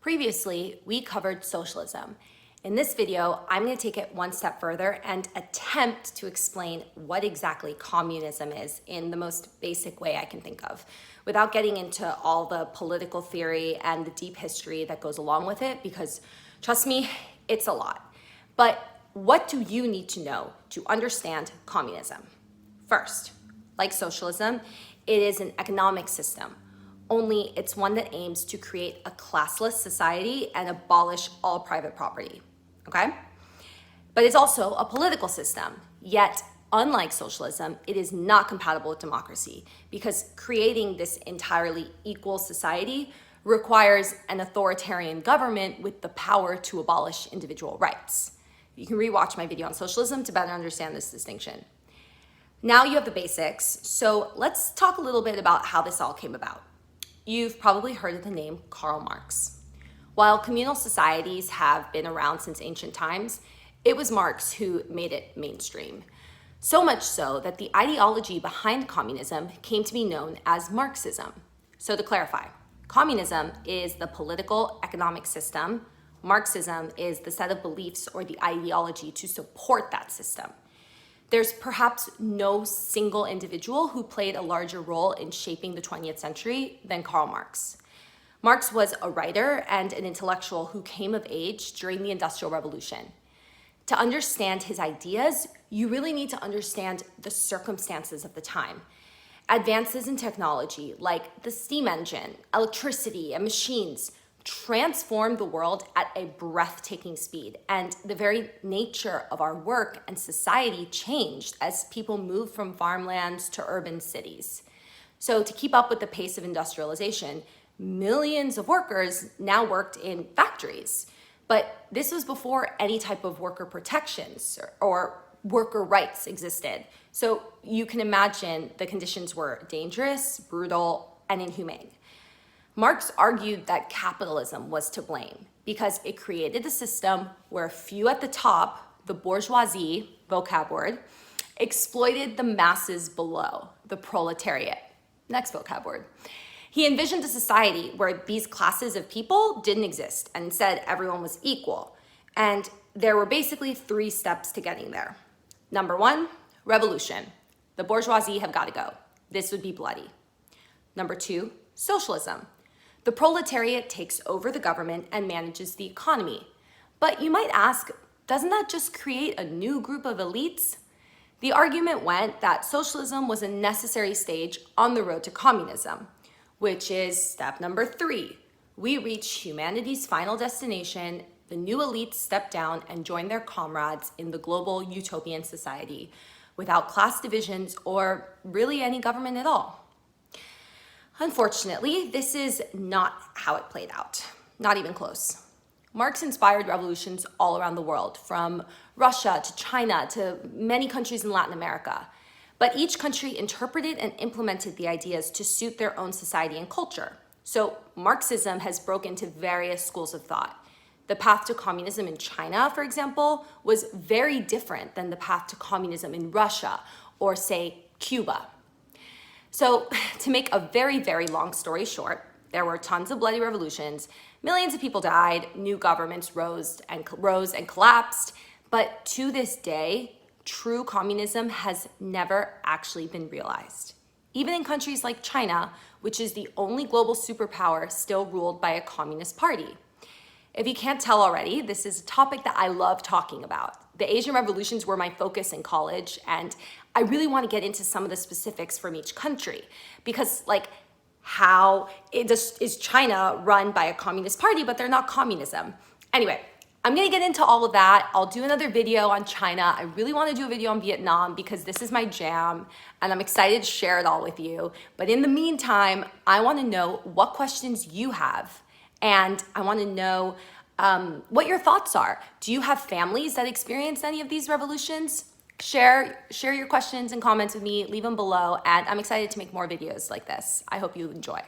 Previously, we covered socialism. In this video, I'm going to take it one step further and attempt to explain what exactly communism is in the most basic way I can think of, without getting into all the political theory and the deep history that goes along with it, because trust me, it's a lot. But what do you need to know to understand communism? First, like socialism, it is an economic system. Only it's one that aims to create a classless society and abolish all private property, okay? But it's also a political system, yet unlike socialism, it is not compatible with democracy because creating this entirely equal society requires an authoritarian government with the power to abolish individual rights. You can rewatch my video on socialism to better understand this distinction. Now you have the basics, so let's talk a little bit about how this all came about. You've probably heard of the name Karl Marx. While communal societies have been around since ancient times, it was Marx who made it mainstream. So much so that the ideology behind communism came to be known as Marxism. So to clarify, communism is the political economic system. Marxism is the set of beliefs or the ideology to support that system. There's perhaps no single individual who played a larger role in shaping the 20th century than Karl Marx. Marx was a writer and an intellectual who came of age during the Industrial Revolution. To understand his ideas, you really need to understand the circumstances of the time. Advances in technology like the steam engine, electricity, and machines transformed the world at a breathtaking speed, and the very nature of our work and society changed as people moved from farmlands to urban cities. So to keep up with the pace of industrialization, millions of workers now worked in factories. But this was before any type of worker protections or worker rights existed. So you can imagine the conditions were dangerous, brutal, and inhumane. Marx argued that capitalism was to blame because it created a system where a few at the top, the bourgeoisie, vocab word, exploited the masses below, the proletariat, next vocab word. He envisioned a society where these classes of people didn't exist, and instead everyone was equal. And there were basically 3 steps to getting there. Number 1, revolution. The bourgeoisie have got to go. This would be bloody. Number 2, socialism. The proletariat takes over the government and manages the economy. But you might ask, doesn't that just create a new group of elites? The argument went that socialism was a necessary stage on the road to communism, which is step number 3. We reach humanity's final destination. The new elites step down and join their comrades in the global utopian society without class divisions or really any government at all. Unfortunately, this is not how it played out, not even close. Marx inspired revolutions all around the world, from Russia to China to many countries in Latin America. But each country interpreted and implemented the ideas to suit their own society and culture. So Marxism has broken into various schools of thought. The path to communism in China, for example, was very different than the path to communism in Russia or, say, Cuba. So to make a very, very long story short, there were tons of bloody revolutions, millions of people died, new governments rose and collapsed, but to this day, true communism has never actually been realized. Even in countries like China, which is the only global superpower still ruled by a communist party. If you can't tell already, this is a topic that I love talking about. The Asian revolutions were my focus in college, and I really want to get into some of the specifics from each country because, how is China run by a communist party, but they're not communism? Anyway, I'm going to get into all of that. I'll do another video on China. I really want to do a video on Vietnam because this is my jam, and I'm excited to share it all with you. But in the meantime, I want to know what questions you have, and I want to know what your thoughts are. Do you have families that experienced any of these revolutions? Share your questions and comments with me, leave them below, and I'm excited to make more videos like this. I hope you enjoy.